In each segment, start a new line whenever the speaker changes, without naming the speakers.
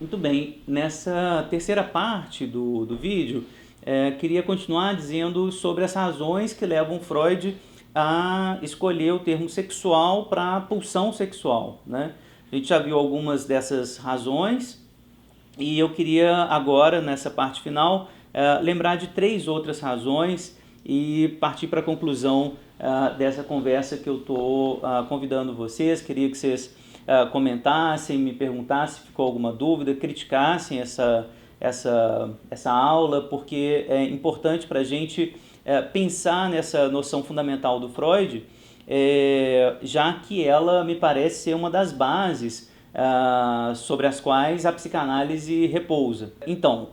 Muito bem, nessa terceira parte do vídeo, queria continuar dizendo sobre as razões que levam Freud a escolher o termo sexual para pulsão sexual, né? A gente já viu algumas dessas razões e eu queria agora, nessa parte final, lembrar de três outras razões e partir para a conclusão dessa conversa que eu estou convidando vocês. Queria que vocês comentassem, me perguntassem se ficou alguma dúvida, criticassem essa aula, porque é importante para a gente pensar nessa noção fundamental do Freud, já que ela me parece ser uma das bases sobre as quais a psicanálise repousa. Então,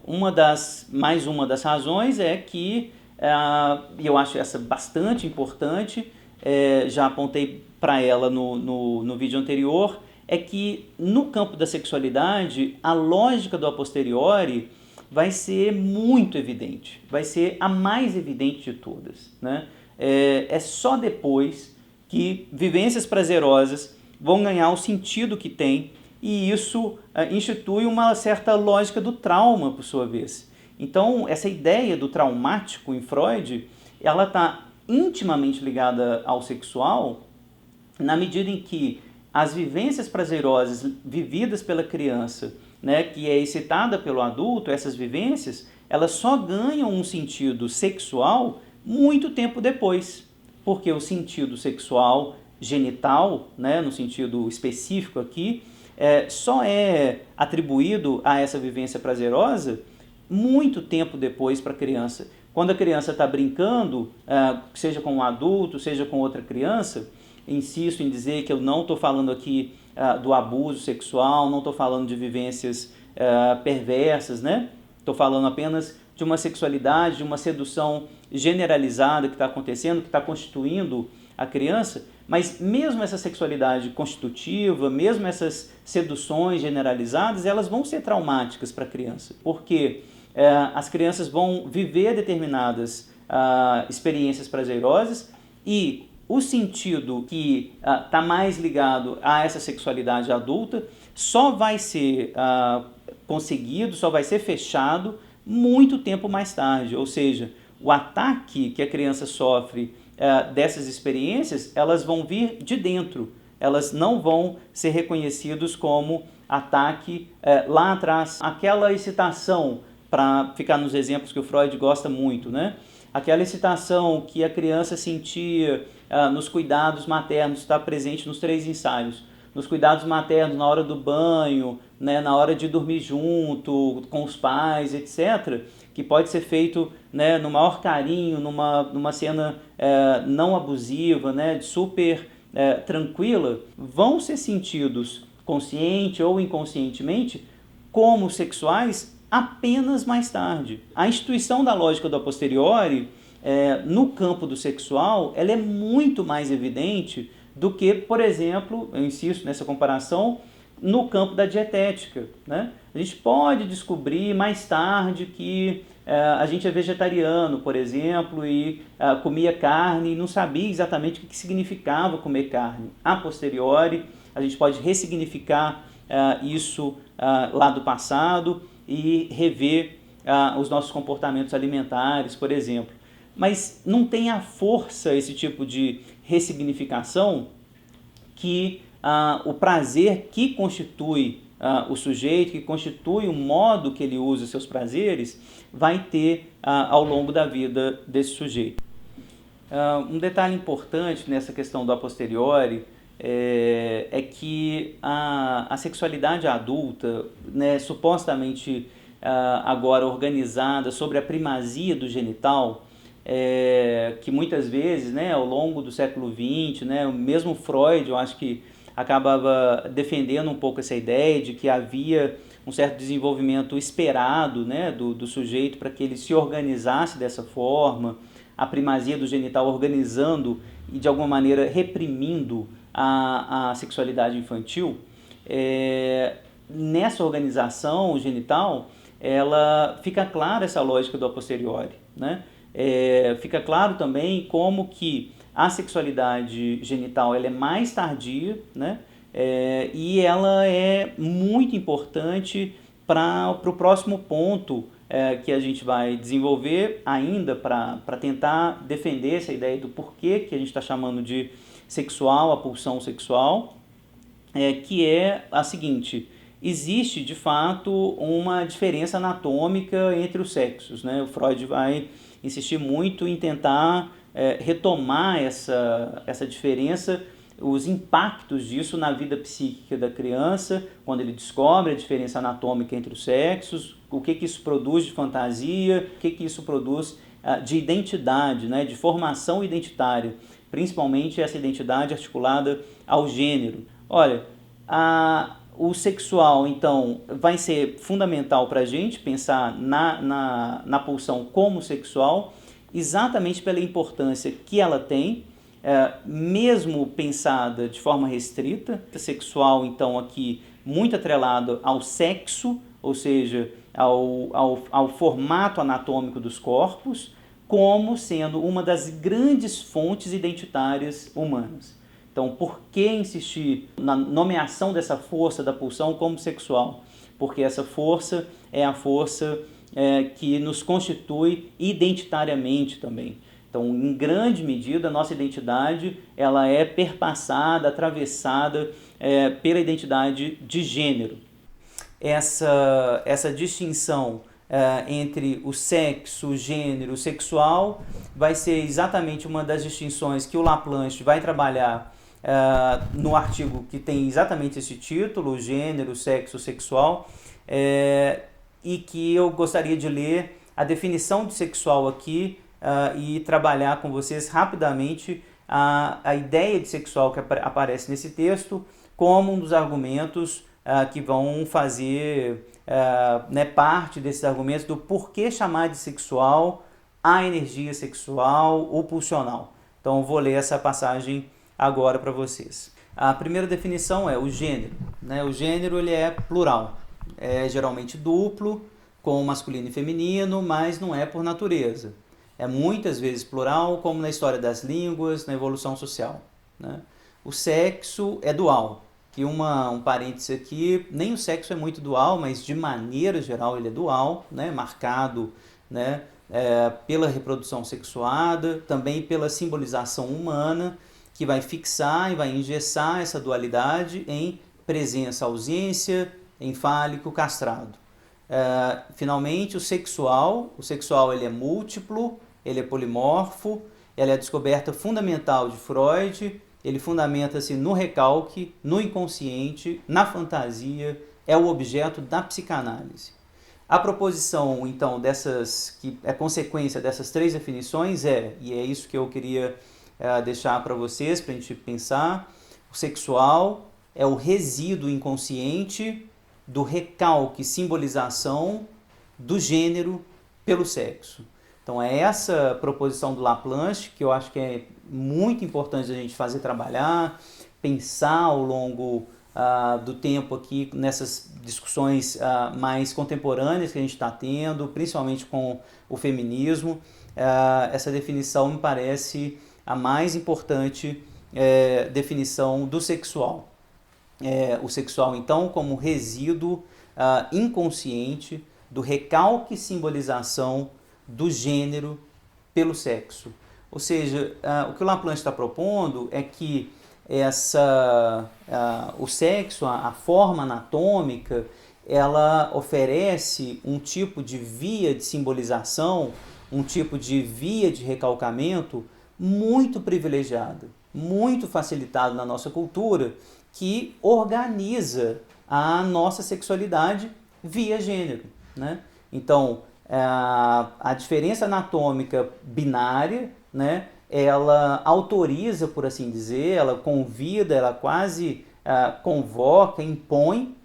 mais uma das razões é que, e eu acho essa bastante importante, já apontei para ela no vídeo anterior, é que no campo da sexualidade, a lógica do a posteriori vai ser muito evidente, vai ser a mais evidente de todas, né? É só depois que vivências prazerosas vão ganhar o sentido que tem, e isso institui uma certa lógica do trauma, por sua vez. Então, essa ideia do traumático em Freud, ela está intimamente ligada ao sexual, na medida em que as vivências prazerosas vividas pela criança, né, que é excitada pelo adulto, essas vivências, elas só ganham um sentido sexual muito tempo depois, porque o sentido sexual genital, né, no sentido específico aqui, só é atribuído a essa vivência prazerosa muito tempo depois para a criança. Quando a criança está brincando, seja com um adulto, seja com outra criança, insisto em dizer que eu não estou falando aqui do abuso sexual, não estou falando de vivências perversas, né? Estou falando apenas de uma sexualidade, de uma sedução generalizada que está acontecendo, que está constituindo a criança, mas mesmo essa sexualidade constitutiva, mesmo essas seduções generalizadas, elas vão ser traumáticas para a criança, porque as crianças vão viver determinadas experiências prazerosas e o sentido que está mais ligado a essa sexualidade adulta só vai ser conseguido, só vai ser fechado muito tempo mais tarde. Ou seja, o ataque que a criança sofre dessas experiências, elas vão vir de dentro. Elas não vão ser reconhecidos como ataque lá atrás. Aquela excitação, para ficar nos exemplos que o Freud gosta muito, né? Aquela excitação que a criança sentia nos cuidados maternos, está presente nos três ensaios. Nos cuidados maternos, na hora do banho, né, na hora de dormir junto, com os pais, etc., que pode ser feito, né, no maior carinho, numa cena não abusiva, né, super tranquila, vão ser sentidos consciente ou inconscientemente como sexuais apenas mais tarde. A instituição da lógica do a posteriori, no campo do sexual, ela é muito mais evidente do que, por exemplo, eu insisto nessa comparação, no campo da dietética, né? A gente pode descobrir mais tarde que a gente é vegetariano, por exemplo, e comia carne e não sabia exatamente o que significava comer carne. A posteriori, a gente pode ressignificar isso lá do passado e rever os nossos comportamentos alimentares, por exemplo. Mas não tem a força, esse tipo de ressignificação, que o prazer que constitui o sujeito, que constitui o modo que ele usa seus prazeres, vai ter ao longo da vida desse sujeito. Um detalhe importante nessa questão do a posteriori é que a sexualidade adulta, né, supostamente agora organizada sobre a primazia do genital, que muitas vezes, né, ao longo do século XX, né, mesmo Freud, eu acho que acabava defendendo um pouco essa ideia de que havia um certo desenvolvimento esperado, né, do sujeito para que ele se organizasse dessa forma, a primazia do genital organizando e de alguma maneira reprimindo a sexualidade infantil. Nessa organização genital, ela fica clara essa lógica do a posteriori, né? Fica claro também como que a sexualidade genital ela é mais tardia, né? E ela é muito importante para o próximo ponto que a gente vai desenvolver ainda para tentar defender essa ideia do porquê que a gente está chamando de sexual, a pulsão sexual, que é a seguinte: existe de fato uma diferença anatômica entre os sexos, né? O Freud vai insistir muito em tentar retomar essa diferença, os impactos disso na vida psíquica da criança, quando ele descobre a diferença anatômica entre os sexos, o que isso produz de fantasia, o que isso produz de identidade, né, de formação identitária, principalmente essa identidade articulada ao gênero. Olha, o sexual, então, vai ser fundamental para a gente pensar na pulsão como sexual, exatamente pela importância que ela tem, mesmo pensada de forma restrita. Sexual, então, aqui muito atrelado ao sexo, ou seja, ao formato anatômico dos corpos, como sendo uma das grandes fontes identitárias humanas. Então, por que insistir na nomeação dessa força da pulsão como sexual? Porque essa força é a força que nos constitui identitariamente também. Então, em grande medida, a nossa identidade ela é perpassada, atravessada pela identidade de gênero. Essa distinção entre o sexo, o gênero, o sexual vai ser exatamente uma das distinções que o Laplanche vai trabalhar no artigo que tem exatamente esse título, gênero, sexo, sexual, e que eu gostaria de ler a definição de sexual aqui e trabalhar com vocês rapidamente a ideia de sexual que aparece nesse texto como um dos argumentos que vão fazer parte desses argumentos do porquê chamar de sexual a energia sexual, o pulsional. Então eu vou ler essa passagem agora para vocês. A primeira definição é o gênero. Né? O gênero ele é plural, é geralmente duplo, com masculino e feminino, mas não é por natureza. É muitas vezes plural, como na história das línguas, na evolução social. Né? O sexo é dual. E um parêntese aqui, nem o sexo é muito dual, mas de maneira geral ele é dual, né? Marcado, né? Pela reprodução sexuada, também pela simbolização humana, que vai fixar e vai engessar essa dualidade em presença, ausência, em fálico, castrado. Finalmente, o sexual ele é múltiplo, ele é polimorfo, ele é a descoberta fundamental de Freud, ele fundamenta-se no recalque, no inconsciente, na fantasia, é o objeto da psicanálise. A proposição, então, que é consequência dessas três definições e é isso que eu queria deixar para vocês, para a gente pensar, o sexual é o resíduo inconsciente do recalque, simbolização do gênero pelo sexo. Então é essa proposição do Laplanche que eu acho que é muito importante a gente fazer trabalhar, pensar ao longo do tempo aqui nessas discussões mais contemporâneas que a gente está tendo, principalmente com o feminismo. Essa definição me parece a mais importante definição do sexual. O sexual, então, como resíduo inconsciente do recalque e simbolização do gênero pelo sexo. Ou seja, o que o Laplanche está propondo é que o sexo, a forma anatômica, ela oferece um tipo de via de simbolização, um tipo de via de recalcamento muito privilegiado, muito facilitado na nossa cultura, que organiza a nossa sexualidade via gênero. Né? Então, a diferença anatômica binária, né, ela autoriza, por assim dizer, ela convida, ela quase convoca, impõe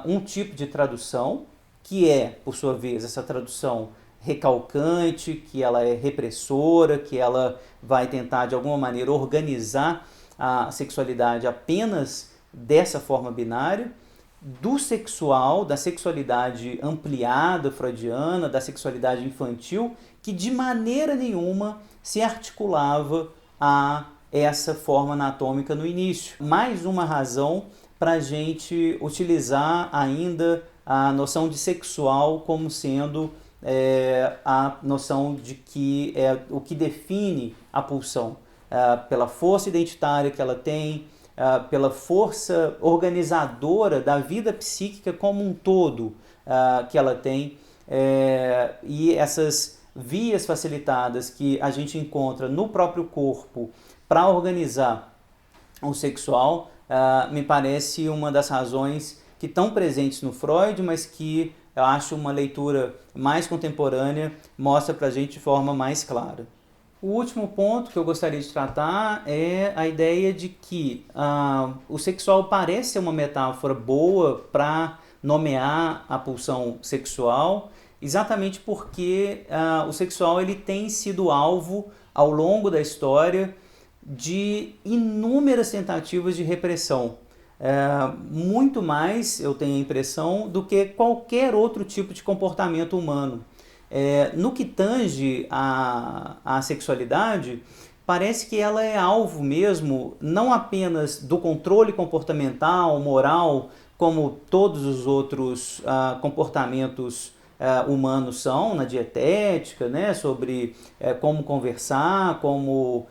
um tipo de tradução, que é, por sua vez, essa tradução recalcante, que ela é repressora, que ela vai tentar, de alguma maneira, organizar a sexualidade apenas dessa forma binária, do sexual, da sexualidade ampliada freudiana, da sexualidade infantil, que de maneira nenhuma se articulava a essa forma anatômica no início. Mais uma razão para a gente utilizar ainda a noção de sexual como sendo a noção de que é o que define a pulsão, pela força identitária que ela tem, pela força organizadora da vida psíquica como um todo que ela tem, e essas vias facilitadas que a gente encontra no próprio corpo para organizar o sexual, me parece uma das razões que estão presentes no Freud, mas que eu acho uma leitura mais contemporânea mostra para a gente de forma mais clara. O último ponto que eu gostaria de tratar é a ideia de que o sexual parece ser uma metáfora boa para nomear a pulsão sexual, exatamente porque o sexual ele tem sido alvo ao longo da história de inúmeras tentativas de repressão. Muito mais, eu tenho a impressão, do que qualquer outro tipo de comportamento humano. No que tange a sexualidade, parece que ela é alvo mesmo, não apenas do controle comportamental, moral, como todos os outros comportamentos humanos são, na dietética, né, sobre como conversar, como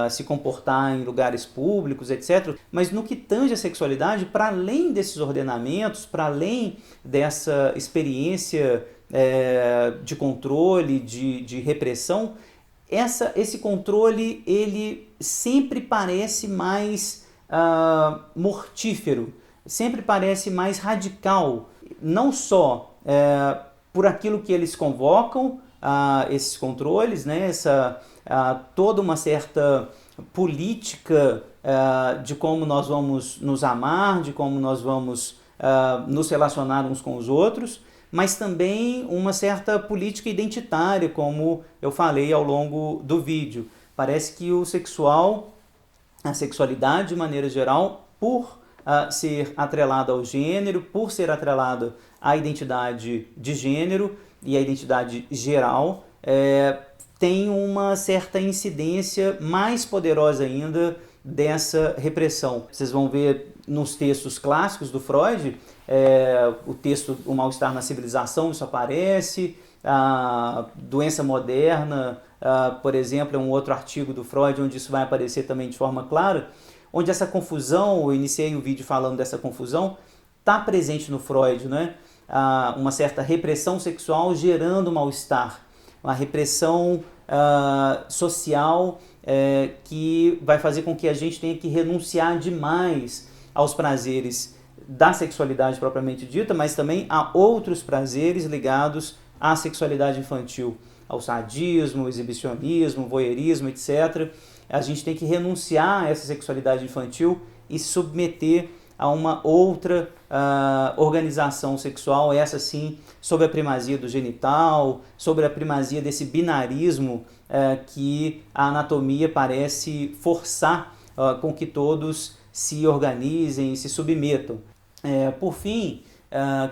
se comportar em lugares públicos, etc. Mas no que tange a sexualidade, para além desses ordenamentos, para além dessa experiência de controle, de repressão, esse controle ele sempre parece mais mortífero, sempre parece mais radical, não só por aquilo que eles convocam, esses controles, né, toda uma certa política de como nós vamos nos amar, de como nós vamos nos relacionar uns com os outros, mas também uma certa política identitária, como eu falei ao longo do vídeo. Parece que a sexualidade de maneira geral, por ser atrelada ao gênero, por ser atrelada à identidade de gênero e à identidade geral, tem uma certa incidência mais poderosa ainda dessa repressão. Vocês vão ver nos textos clássicos do Freud, o texto O Mal-Estar na Civilização, isso aparece, a Doença Moderna, por exemplo, é um outro artigo do Freud onde isso vai aparecer também de forma clara, onde essa confusão, eu iniciei o vídeo falando dessa confusão, está presente no Freud, né? Uma certa repressão sexual gerando mal-estar, uma repressão social que vai fazer com que a gente tenha que renunciar demais aos prazeres da sexualidade propriamente dita, mas também a outros prazeres ligados à sexualidade infantil, ao sadismo, exibicionismo, voyeurismo, etc. A gente tem que renunciar a essa sexualidade infantil e se submeter a uma outra organização sexual, essa sim, sob a primazia do genital, sobre a primazia desse binarismo que a anatomia parece forçar com que todos se organizem e se submetam. Por fim,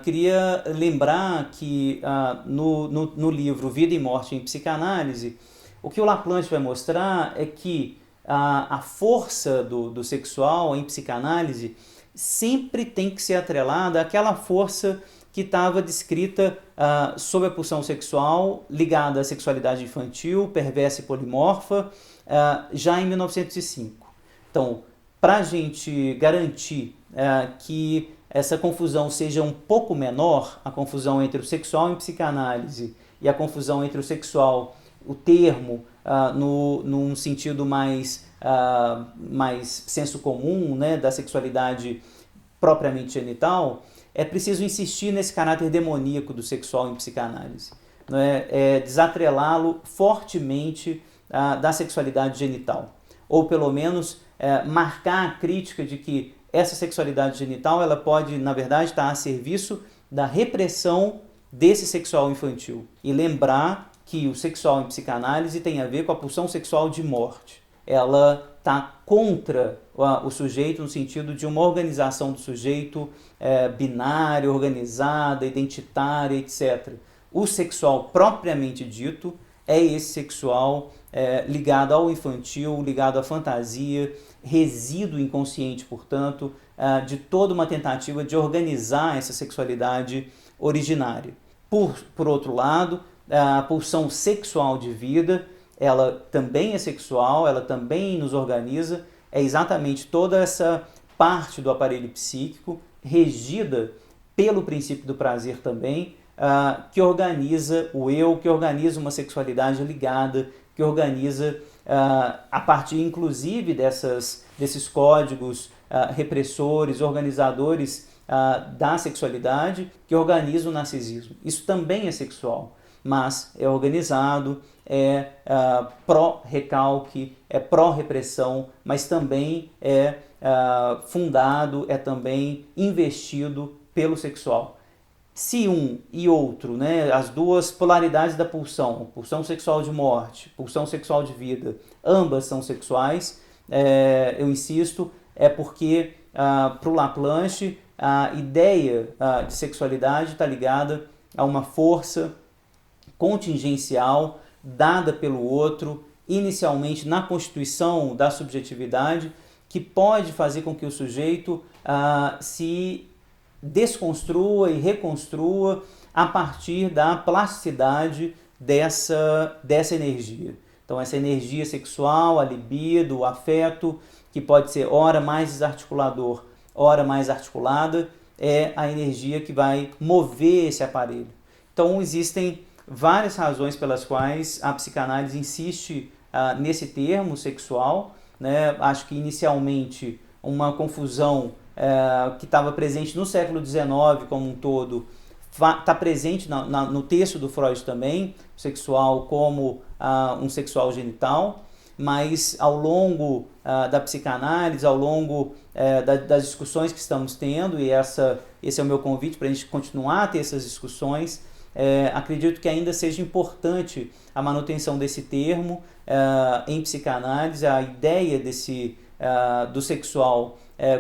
queria lembrar que no livro Vida e Morte em Psicanálise, o que o Laplanche vai mostrar é que a força do sexual em psicanálise sempre tem que ser atrelada àquela força que estava descrita sob a pulsão sexual ligada à sexualidade infantil, perversa e polimorfa, já em 1905. Então, para a gente garantir que essa confusão seja um pouco menor, a confusão entre o sexual em psicanálise e a confusão entre o sexual, o termo, num sentido mais senso comum, né, da sexualidade propriamente genital, é preciso insistir nesse caráter demoníaco do sexual em psicanálise, né? Desatrelá-lo fortemente da sexualidade genital, ou pelo menos marcar a crítica de que essa sexualidade genital ela pode, na verdade, estar a serviço da repressão desse sexual infantil. E lembrar que o sexual em psicanálise tem a ver com a pulsão sexual de morte. Ela está contra o sujeito no sentido de uma organização do sujeito binária, organizada, identitária, etc. O sexual propriamente dito é esse sexual ligado ao infantil, ligado à fantasia, resíduo inconsciente, portanto, de toda uma tentativa de organizar essa sexualidade originária. Por outro lado, a pulsão sexual de vida, ela também é sexual, ela também nos organiza, é exatamente toda essa parte do aparelho psíquico, regida pelo princípio do prazer também, que organiza o eu, que organiza uma sexualidade ligada, que organiza, a partir inclusive desses códigos repressores, organizadores da sexualidade, que organiza o narcisismo. Isso também é sexual, mas é organizado, é pró-recalque, é pró-repressão, mas também é fundado, é também investido pelo sexual. Se um e outro, né, as duas polaridades da pulsão sexual de morte, pulsão sexual de vida, ambas são sexuais, eu insisto, é porque para o Laplanche a ideia de sexualidade está ligada a uma força contingencial dada pelo outro, inicialmente na constituição da subjetividade, que pode fazer com que o sujeito se desconstrua e reconstrua a partir da plasticidade dessa energia. Então, essa energia sexual, a libido, o afeto, que pode ser ora mais desarticulador, ora mais articulada, é a energia que vai mover esse aparelho. Então, existem várias razões pelas quais a psicanálise insiste nesse termo sexual, né? Acho que inicialmente uma confusão que estava presente no século XIX como um todo, está presente no texto do Freud também, o sexual como um sexual genital, mas ao longo da psicanálise, ao longo das discussões que estamos tendo, e esse é o meu convite para a gente continuar a ter essas discussões, acredito que ainda seja importante a manutenção desse termo em psicanálise, a ideia do sexual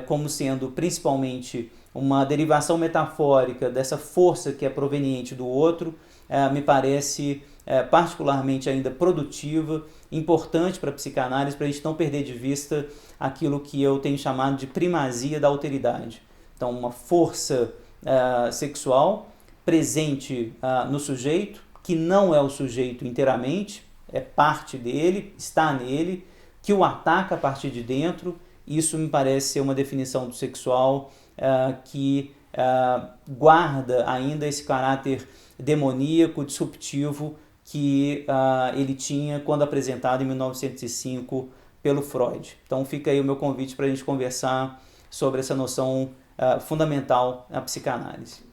como sendo principalmente uma derivação metafórica dessa força que é proveniente do outro, me parece particularmente ainda produtiva, importante para a psicanálise, para a gente não perder de vista aquilo que eu tenho chamado de primazia da alteridade. Então, uma força sexual presente no sujeito, que não é o sujeito inteiramente, é parte dele, está nele, que o ataca a partir de dentro. Isso me parece ser uma definição do sexual que guarda ainda esse caráter demoníaco, disruptivo, que ele tinha quando apresentado em 1905 pelo Freud. Então fica aí o meu convite para a gente conversar sobre essa noção fundamental na psicanálise.